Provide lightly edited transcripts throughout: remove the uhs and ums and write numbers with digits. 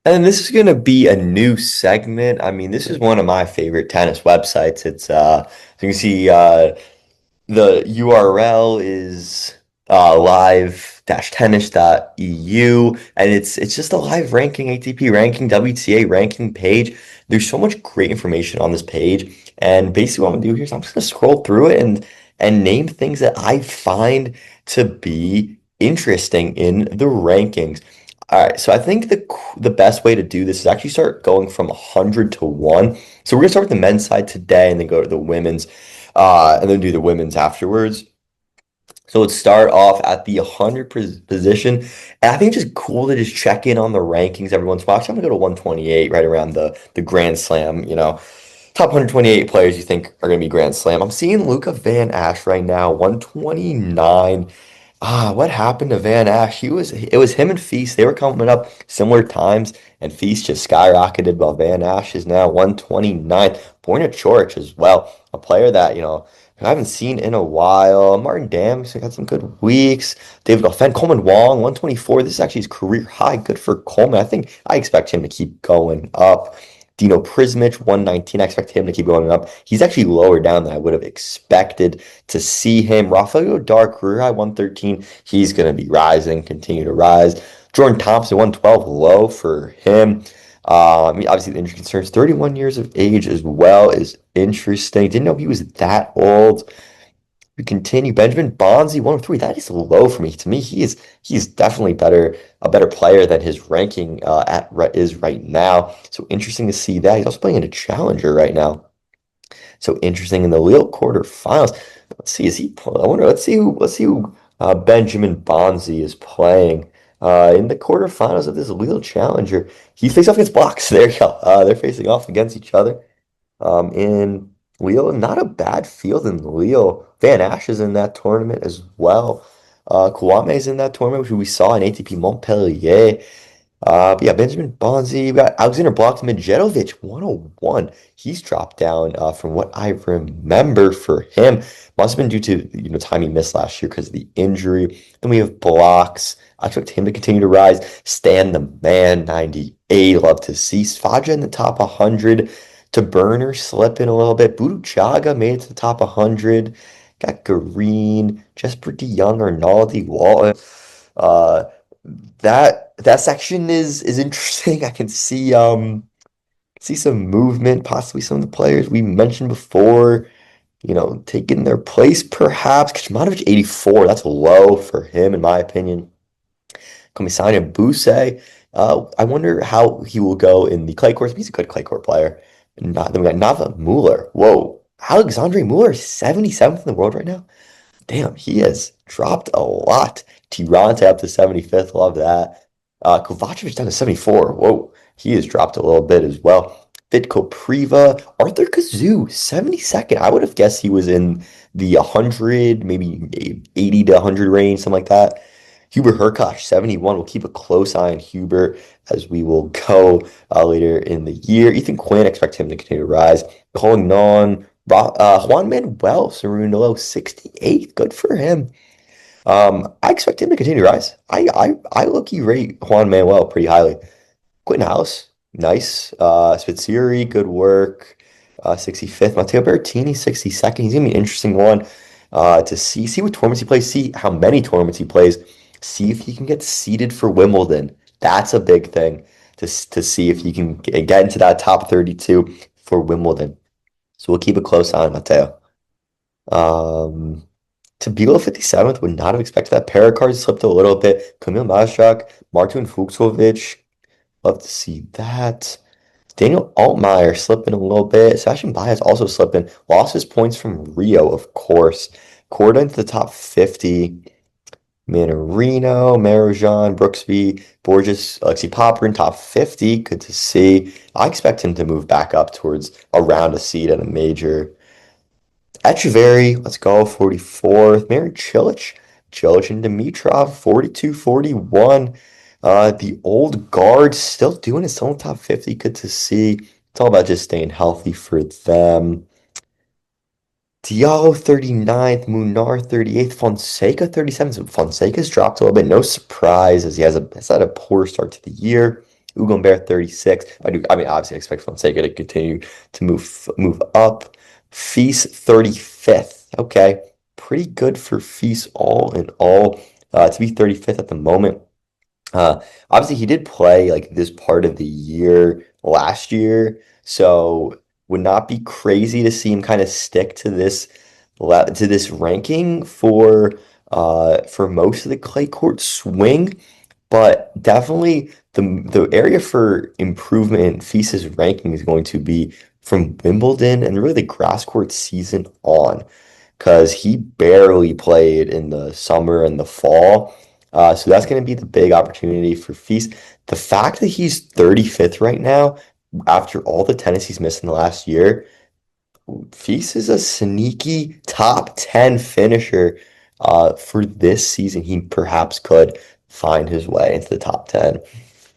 And this is going to be a new segment. I mean, this is one of my favorite tennis websites. So you can see the URL is live-tennis.eu, and it's just a live ranking, ATP ranking, WTA ranking page. There's so much great information on this page, and basically what I'm gonna do here is I'm just gonna scroll through it and name things that I find to be interesting in the rankings. All right, so I think the best way to do this is actually start going from 100 to 1. So we're gonna start with the men's side today and then go to the women's and then do the women's afterwards. So let's start off at the 100 position. And I think it's just cool to just check in on the rankings every once in a while. Actually, I'm gonna go to 128 right around the Grand Slam, top 128 players you think are gonna be Grand Slam. I'm seeing Luca Van Ash right now, 129. What happened to Van Ash? It was him and Feast. They were coming up similar times, and Feast just skyrocketed while Van Ash is now 129. Borna Coric as well, a player that, I haven't seen in a while. Martin Dams had some good weeks. David Offen, Coleman Wong, 124. This is actually his career high. Good for Coleman. I expect him to keep going up. Dino Prismic, 119. I expect him to keep going up. He's actually lower down than I would have expected to see him. Rafael Dark, career high 113. He's going to be rising, continue to rise. Jordan Thompson, 112, low for him. Obviously, the injury concerns. 31 years of age as well is interesting. Didn't know he was that old. We continue. Benjamin Bonzi, 103. That is low for me. To me, he's definitely a better player than his ranking is right now. So interesting to see that. He's also playing in a challenger right now. So interesting in the Lille quarterfinals. Let's see, I wonder. Let's see who Benjamin Bonzi is playing in the quarterfinals of this Lille challenger. He faced off against blocks. There you go. They're facing off against each other. In Lille, not a bad field in Lille. Van Ash is in that tournament as well. Kwame is in that tournament, which we saw in ATP Montpellier. But yeah, Benjamin Bonzi, we got Alexander Midjetovic, 101. He's dropped down from what I remember for him. Must have been due to time he missed last year because of the injury. Then we have blocks. I expect him to continue to rise. Stan the Man, 98. Love to see Svaja in the top 100. To Burner slipping a little bit. Budu Chaga made it to the top 100. Got Green, Jesper De Jong, Arnaldi, Walton. Uh, that section is interesting. I can see some movement, possibly some of the players we mentioned before, taking their place perhaps. Kecmanovic 84, that's low for him in my opinion. Komisanya Buse, I wonder how he will go in the clay courts. He's a good clay court player. Then we got Nava Mueller. Whoa, Alexandre Mueller is 77th in the world right now. Damn, he has dropped a lot. Tirante up to 75th. Love that. Kovacevic down to 74. Whoa, he has dropped a little bit as well. Vitko Priva. Arthur Kazoo, 72nd. I would have guessed he was in the 100, maybe 80 to 100 range, something like that. Hubert Hurkacz, 71. We'll keep a close eye on Hubert as we will go later in the year. Ethan Quinn, expect him to continue to rise. Colin Non, Juan Manuel Cerundolo, 68th. Good for him. I expect him to continue to rise. I low-key rate Juan Manuel pretty highly. Quentin House, nice. Spitzeri, good work. 65th. Matteo Berrettini, 62nd. He's gonna be an interesting one to see what tournaments he plays, see how many tournaments he plays, see if he can get seeded for Wimbledon. That's a big thing to see if he can get into that top 32 for Wimbledon. So we'll keep a close eye on Matteo. Um, to below 57th, would not have expected that. Pericard slipped a little bit. Kamil Mazjak, Martin Fuchsovic, love to see that. Daniel Altmaier slipping a little bit. Sebastian Baez also slipping. Lost his points from Rio, of course. Corda into the top 50. Manarino, Marujan, Brooksby, Borges, Alexi Popper in top 50. Good to see. I expect him to move back up towards around a seed at a major. Echeverry, let's go, 44th. Mary Cilic and Dimitrov, 42, 41. The old guard still doing it, still in the top 50. Good to see. It's all about just staying healthy for them. Diallo 39th, Munar 38th, Fonseca 37th. So Fonseca's dropped a little bit. No surprise as has had a poor start to the year. Ugambert 36. I mean, obviously, I expect Fonseca to continue to move up. Feast 35th. Okay, pretty good for Feast all in all. To be 35th at the moment. Uh, Obviously, he did play like this part of the year last year, so would not be crazy to see him kind of stick to this ranking for most of the clay court swing. But definitely the area for improvement in Feast's ranking is going to be from Wimbledon and really the grass court season on because he barely played in the summer and the fall. So that's going to be the big opportunity for Feast. The fact that he's 35th right now, after all the tennis he's missed in the last year, Feast is a sneaky top 10 finisher for this season. He perhaps could find his way into the top 10.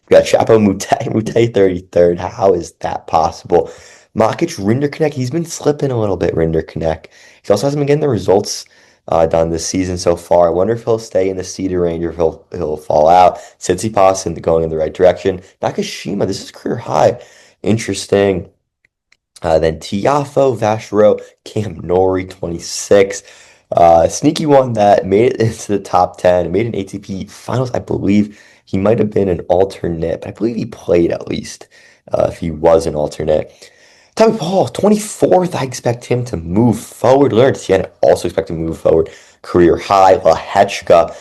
We got Chapo Mute 33rd. How is that possible? Makic Rinderknecht, he's been slipping a little bit, Rinderknecht. He also hasn't been getting the results done this season so far. I wonder if he'll stay in the seeded range or if he'll fall out. Tsitsipas going in the right direction. Nakashima, this is career high. Interesting. Then Tiafo, Vachereau, Cam Norrie, 26. Sneaky one that made it into the top 10, made an ATP finals. I believe he might have been an alternate, but I believe he played at least if he was an alternate. Tommy Paul, 24th. I expect him to move forward. Leonard Sienna also expect him to move forward. Career high. Lahechka,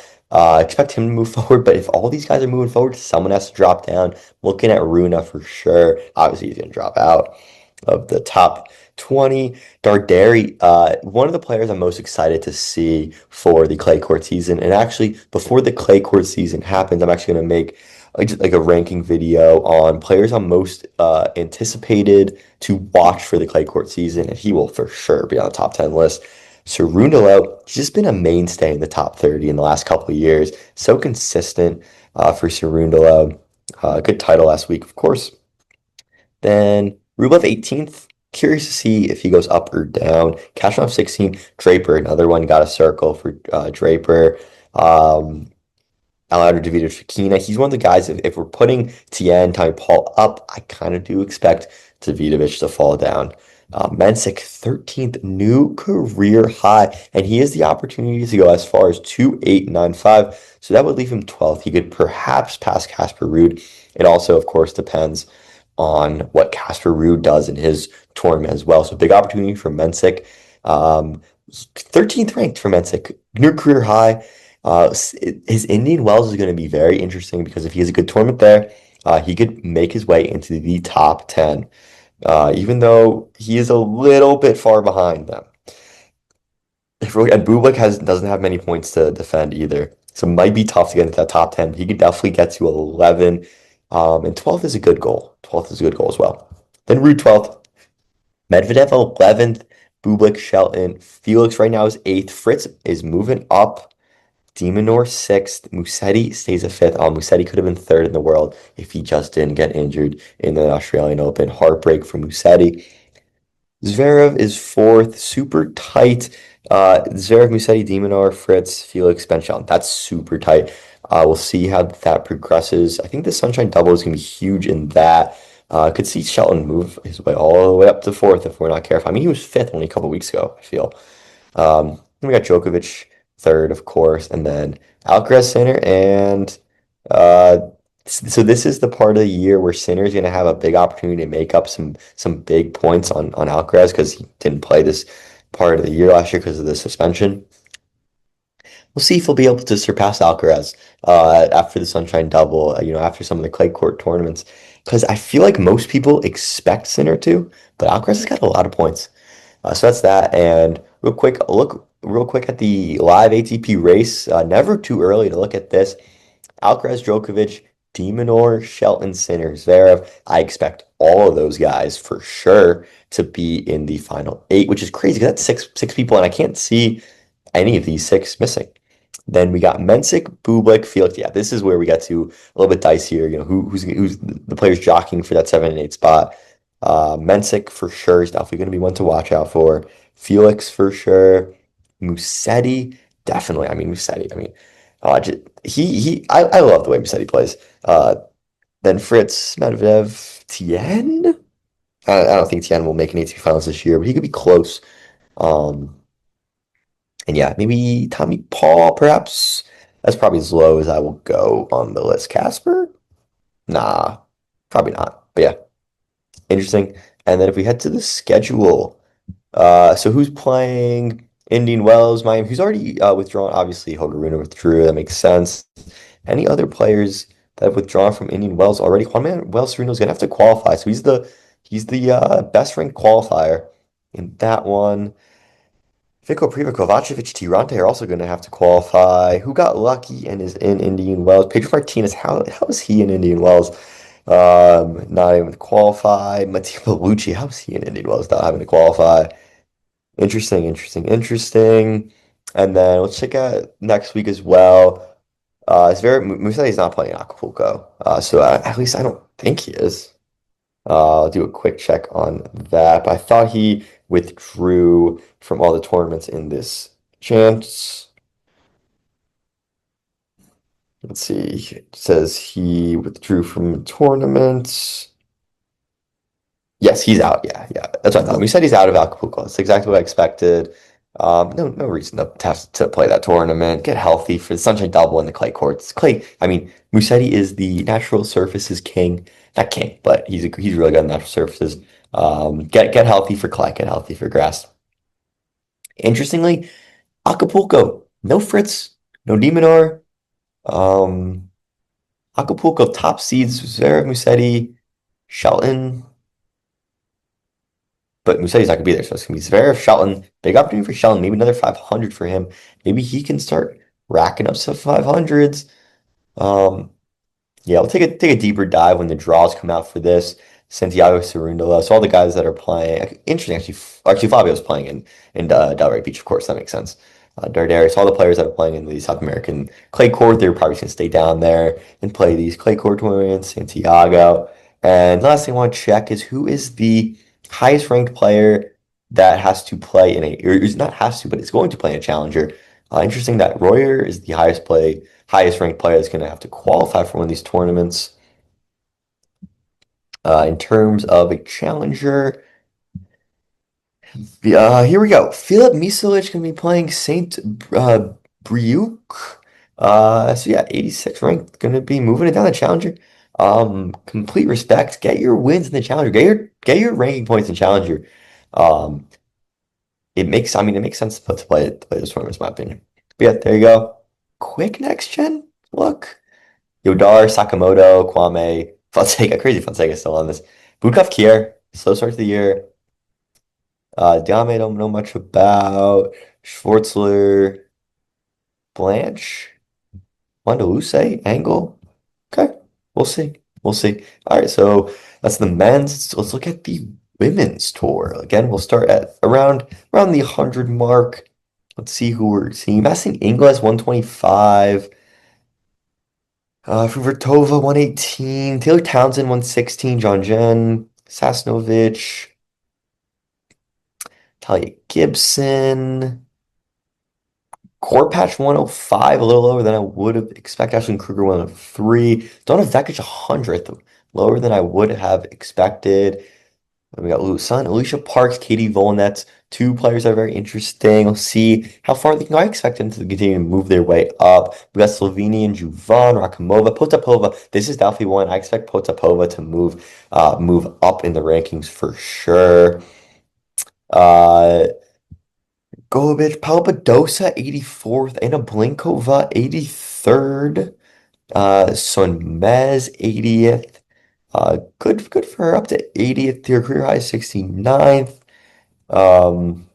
expect him to move forward. But if all these guys are moving forward, someone has to drop down. Looking at Runa for sure. Obviously, he's going to drop out of the top 20. Darderi, one of the players I'm most excited to see for the clay court season. And actually, before the clay court season happens, I'm actually going to make like a ranking video on players I'm most anticipated to watch for the clay court season, and he will for sure be on the top 10 list. Cerundolo, he's just been a mainstay in the top 30 in the last couple of years. So consistent for Cerundolo. Good title last week, of course. Then Rublev 18th. Curious to see if he goes up or down. Kashanov 16th. Draper, another one, got a circle for Draper. Alejandro Davidovich Fekina. He's one of the guys, if we're putting Tien, Tommy Paul up, I kind of do expect Davidovich to fall down. Mensik, 13th, new career high, and he has the opportunity to go as far as 2.895, so that would leave him 12th. He could perhaps pass Casper Ruud. It also, of course, depends on what Casper Ruud does in his tournament as well. So big opportunity for Mensik. 13th ranked for Mensik, new career high. His Indian Wells is going to be very interesting because if he has a good tournament there, he could make his way into the top 10, even though he is a little bit far behind them. And Bublik doesn't have many points to defend either, so it might be tough to get into that top 10. But he could definitely get to 11, and 12th is a good goal. 12th is a good goal as well. Then Ruud 12th, Medvedev 11th, Bublik, Shelton, Felix right now is 8th. Fritz is moving up. Demonor 6th. Musetti stays at 5th. Oh, Musetti could have been 3rd in the world if he just didn't get injured in the Australian Open. Heartbreak for Musetti. Zverev is 4th. Super tight. Zverev, Musetti, Demonor, Fritz, Felix, Benchel. That's super tight. We'll see how that progresses. I think the Sunshine Double is going to be huge in that. Could see Shelton move his way all the way up to 4th if we're not careful. I mean, he was 5th only a couple weeks ago, I feel. Then we got Djokovic 3rd, of course, and then Alcaraz Sinner. And uh, so this is the part of the year where Sinner's going to have a big opportunity to make up some big points on Alcaraz because he didn't play this part of the year last year because of the suspension. We'll see if he'll be able to surpass Alcaraz after the Sunshine Double, after some of the clay court tournaments. Because I feel like most people expect Sinner to, but Alcaraz has got a lot of points. So that's that. And look real quick at the live ATP race. Never too early to look at this. Alcaraz, Djokovic, Demonor, Shelton, Sinner, Zverev. I expect all of those guys for sure to be in the final 8, which is crazy because that's six people, and I can't see any of these 6 missing. Then we got Mensik, Bublik, Felix. Yeah, this is where we get to a little bit dicier. Who's the players jockeying for that 7 and 8 spot. Mensik for sure is definitely going to be one to watch out for. Felix for sure. Musetti, definitely. I memean, Musetti. I mean, I love the way Musetti plays. Then Fritz, Medvedev, Tien. I don't think Tien will make an ATP finals this year, but he could be close. Um, and yeah, maybe Tommy Paul, perhaps. That's probably as low as I will go on the list. Casper? Nah, probably not. But yeah, interesting. And then if we head to the schedule, so who's playing Indian Wells, Miami? Who's already withdrawn? Obviously, Hogaruna withdrew. That makes sense. Any other players that have withdrawn from Indian Wells already? Juan Manuel Sereno's gonna have to qualify, so he's the best ranked qualifier in that one. Vico Priva, Kovacevic, Tirante are also going to have to qualify. Who got lucky and is in Indian Wells? Pedro Martinez, how is he in Indian Wells? Not able to qualify. Matteo Bellucci, how is he in Indian Wells not having to qualify? Interesting, interesting, interesting. And then let's check out next week as well. It's very Musa is not playing Acapulco, so at least I don't think he is. I'll do a quick check on that. But I thought he withdrew from all the tournaments in this chance. Let's see. It says he withdrew from tournaments. Yes, he's out. Yeah, yeah. That's what I thought. We said he's out of Acapulco. That's exactly what I expected. No reason to test to play that tournament. Get healthy for the Sunshine Double in the clay courts. Clay, I mean, Musetti is the natural surfaces king. Not king, but he's really good on natural surfaces. Get healthy for clay. Get healthy for grass. Interestingly, Acapulco, no Fritz, no Demonor. Um, Acapulco top seeds: Zverev, Musetti, Shelton. But Mussetti's not gonna be there, so it's gonna be Zverev, Shelton. Big opportunity for Shelton. Maybe another 500 for him. Maybe he can start racking up some 500s. Um, yeah, we'll take a deeper dive when the draws come out for this. Santiago Cerundolo. So all the guys that are playing, interesting actually. Fabio's playing in Delray Beach, of course. That makes sense. Dardarius, all the players that are playing in the South American clay court, they're probably going to stay down there and play these clay court tournaments. Santiago. And the last thing I want to check is who is the highest ranked player that has to play in a, or is not has to, but is going to play in a challenger. Interesting that Royer is the highest ranked player that's going to have to qualify for one of these tournaments. In terms of a challenger, here we go. Filip Misalic going to be playing Saint Brieuc. So yeah, 86 ranked, going to be moving it down the challenger. Complete respect. Get your wins in the challenger. Get your ranking points in challenger. Um, it makes sense to play this tournament, in my opinion. But yeah, there you go. Quick next gen look. Yodar, Sakamoto, Kwame, Fonseca, crazy Fonseca still on this. Budkov Kier, slow start to the year. Diame don't know much about. Schwartzler, Blanche, Mondeluse, Angle. Okay, we'll see. We'll see. All right, so that's the men's. Let's look at the women's tour. Again, we'll start at around the 100 mark. Let's see who we're seeing. Messing Ingles, 125. Fruvertova, 118. Taylor Townsend, 116. John Jen. Sasnovich. Talia Gibson. Core patch 105, a little lower than I would have expected. Ashley Kruger 103. Donna Vekic 100th, lower than I would have expected. Then we got Lou Sun, Alicia Parks, Katie Volinets, two players that are very interesting. We'll see how far they can go. I expect them to continue to move their way up. We got Slovenian, Juvan, Rakimova, Potapova. This is definitely one. I expect Potapova to move up in the rankings for sure. Uh, Golubic, Palpadosa, 84th, Anna Blinkova, 83rd. Sonmez, 80th. Good for her, up to 80th. Their career high, 69th. Um,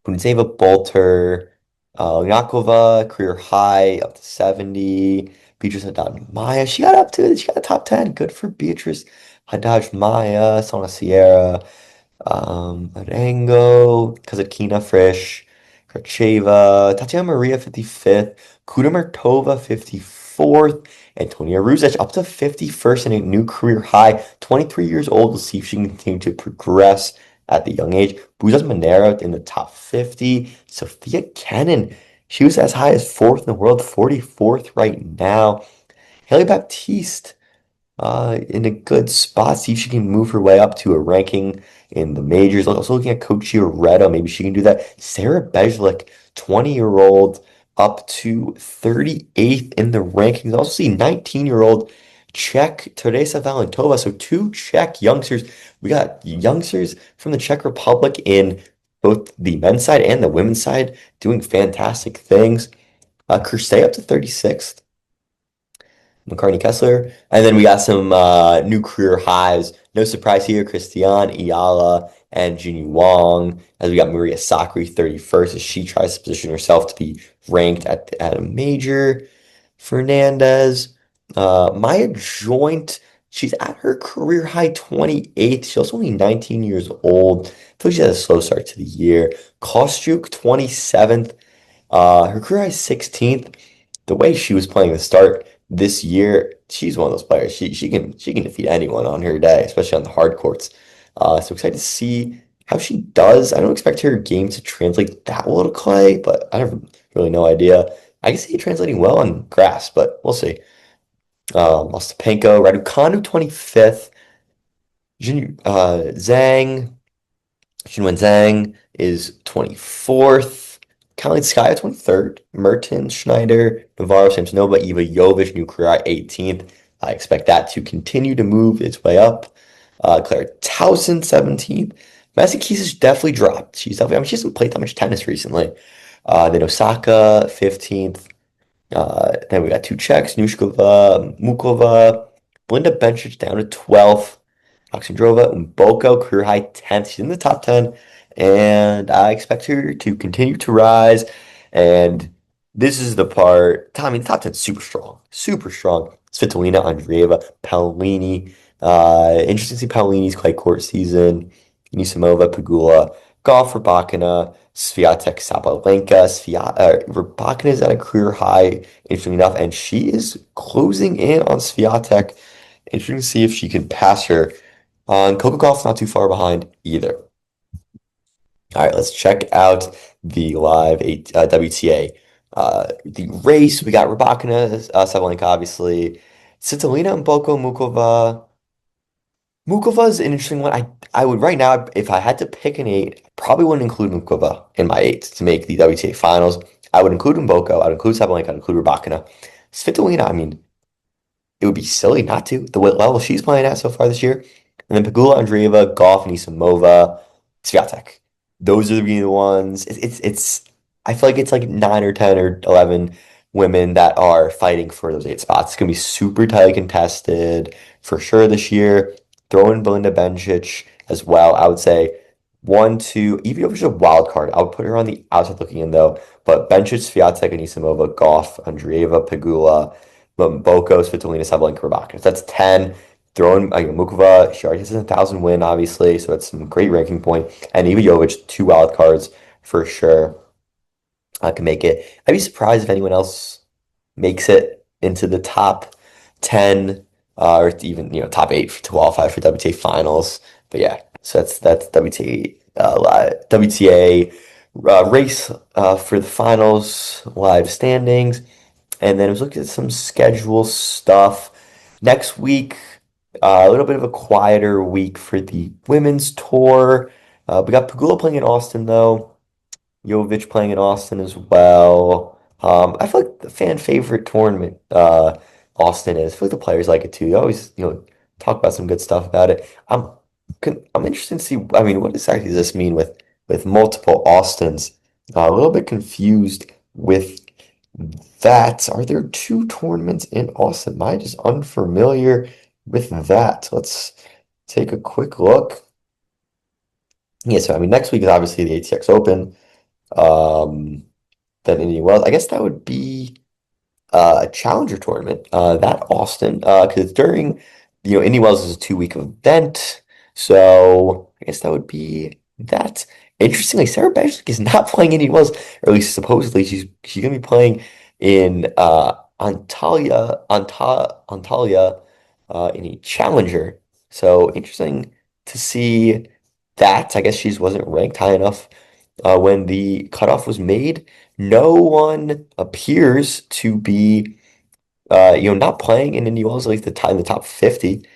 Bunzeva Bolter, Yakova, career high, up to 70. Beatrice Haddad Maya, she got a top 10. Good for Beatrice Haddad Maya, Sona Sierra. Marengo, Kazakina Frisch, Kracheva, Tatiana Maria 55th, Kudamertova 54th, Antonia Ruzic up to 51st in a new career high. 23 years old. We'll see if she can continue to progress at the young age. Buzas Monero in the top 50. Sophia Kennan, she was as high as 4th in the world, 44th right now. Haley Baptiste. in a good spot. See if she can move her way up to a ranking in the majors. Also looking at Coach Gioretta, maybe she can do that. Sarah Bejlik, 20-year-old, up to 38th in the rankings. Also see 19-year-old Czech Teresa Valentova. So two Czech youngsters. We got youngsters from the Czech Republic in both the men's side and the women's side doing fantastic things. Crusade up to 36th. McCartney Kessler. And then we got some new career highs. No surprise here, Christian Ayala and Jinyu Wang. As we got Maria Sakkari 31st as she tries to position herself to be ranked at a major. Fernandez. Maya Joint, she's at her career high 28th. She's also only 19 years old. I feel like she had a slow start to the year. Kostyuk 27th. Her career high 16th. The way she was playing the start this year, she's one of those players. She can defeat anyone on her day, especially on the hard courts. So excited to see how she does. I don't expect her game to translate that well to clay, but I have really no idea. I can see it translating well on grass, but we'll see. Ostapenko, Raducanu 25th, Zhang. Xinwen Zhang is 24th. Kalinskaya 23rd. Mertens, Schneider, Navarro, Samsonova, Eva Jovic, new career at 18th. I expect that to continue to move its way up. Claire Towson 17th. Messi Keys has definitely dropped. She's definitely, I mean, she hasn't played that much tennis recently. Then Osaka 15th. Then we got two Czechs, Nushkova, Mukova, Belinda Bencic down to 12th. Alexandrova Mboko, career high 10th. She's in the top 10, and I expect her to continue to rise. And this is the part, Tommy, the top 10 is super strong, super strong. Svitolina, Andreeva, Paolini. Interesting to see Paolini's clay court season. Nisimova, Pegula, Golf, Rybakina, Swiatek, Sabalenka. Rybakina is at a career high, interesting enough, and she is closing in on Swiatek. Interesting to see if she can pass her. On Coco Golf's not too far behind either. All right, let's check out the live WTA. The race, we got Rybakina, Sabalenka, obviously. Svitolina and Boko Mukova. Mukova is an interesting one. I would right now, if I had to pick an eight, I probably wouldn't include Mukova in my eight to make the WTA finals. I would include Mboko, I would include Sabalenka, I'd include Rybakina. Svitolina, I mean, it would be silly not to. The level she's playing at so far this year. And then Pegula, Andreeva, Goff, Nisimova, Swiatek. Those are the ones. I feel like it's like 9 or 10 or 11 women that are fighting for those eight spots. It's gonna be super tightly contested for sure this year. Throw in Belinda Bencic as well. I would say one, two, even if it's a wild card, I would put her on the outside looking in though. But Bencic, Swiatek, Anisimova, Goff, Andreeva, Pegula, Mboko, Svitolina, Sabalenka, Rybakina. So that's 10. Throw in Mukova, she already has a 1,000 win, obviously, so that's some great ranking point. And Eva Jovic, two wild cards for sure. Can make it. I'd be surprised if anyone else makes it into the top 10 or even top 8 to qualify for WTA finals. But yeah, so that's WTA race for the finals live standings. And then I was looking at some schedule stuff. Next week, a little bit of a quieter week for the women's tour. We got Pagula playing in Austin though. Jovic playing in Austin as well. I feel like the fan favorite tournament Austin is. I feel like the players like it too. They always, talk about some good stuff about it. I'm interested to see. I mean, what exactly does this mean with multiple Austins? A little bit confused with that. Are there two tournaments in Austin? Am I just unfamiliar with that? Let's take a quick look. Yeah, so I mean, next week is obviously the ATX Open. Um, then Indian Wells. I guess that would be a challenger tournament. That Austin, because during Indian Wells is a 2 week event, so I guess that would be that. Interestingly, Sarah Bashik is not playing Indian Wells, or at least supposedly she's gonna be playing in Antalya in a challenger. So interesting to see that. I guess she wasn't ranked high enough when the cutoff was made. No one appears to be not playing in Indy Wells like in the top 50.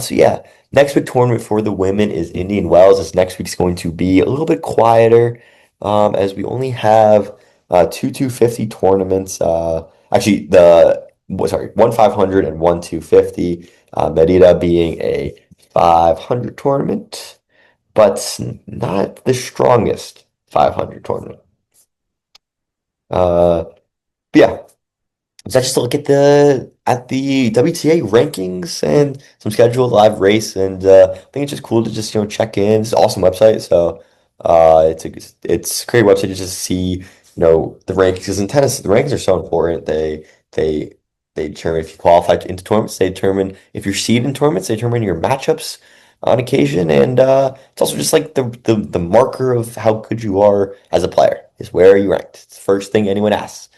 So yeah, next big tournament for the women is Indian Wells. This next week's going to be a little bit quieter, as we only have two 250 tournaments. Actually, one 500 and one 250. Merida being a 500 tournament, but not the strongest 500 tournament. Uh, but yeah. So I just look at the WTA rankings and some scheduled live race, and I think it's just cool to just check in. It's an awesome website, so it's a great website to just see the rankings. Because in tennis, the rankings are so important. They they determine if you qualify into tournaments. They determine if you're seeded in tournaments. They determine your matchups on occasion, and it's also just like the marker of how good you are as a player is where are you ranked. It's the first thing anyone asks.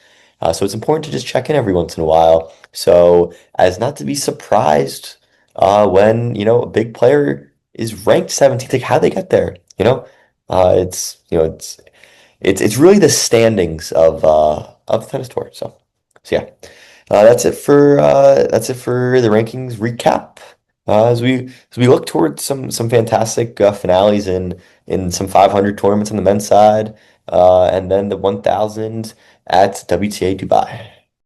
So it's important to just check in every once in a while, so as not to be surprised when a big player is ranked 17th, like how they get there. It's really the standings of the tennis tour. So yeah, that's it for the rankings recap. As we look towards some fantastic finales in some 500 tournaments on the men's side, and then the 1000 at WTA Dubai.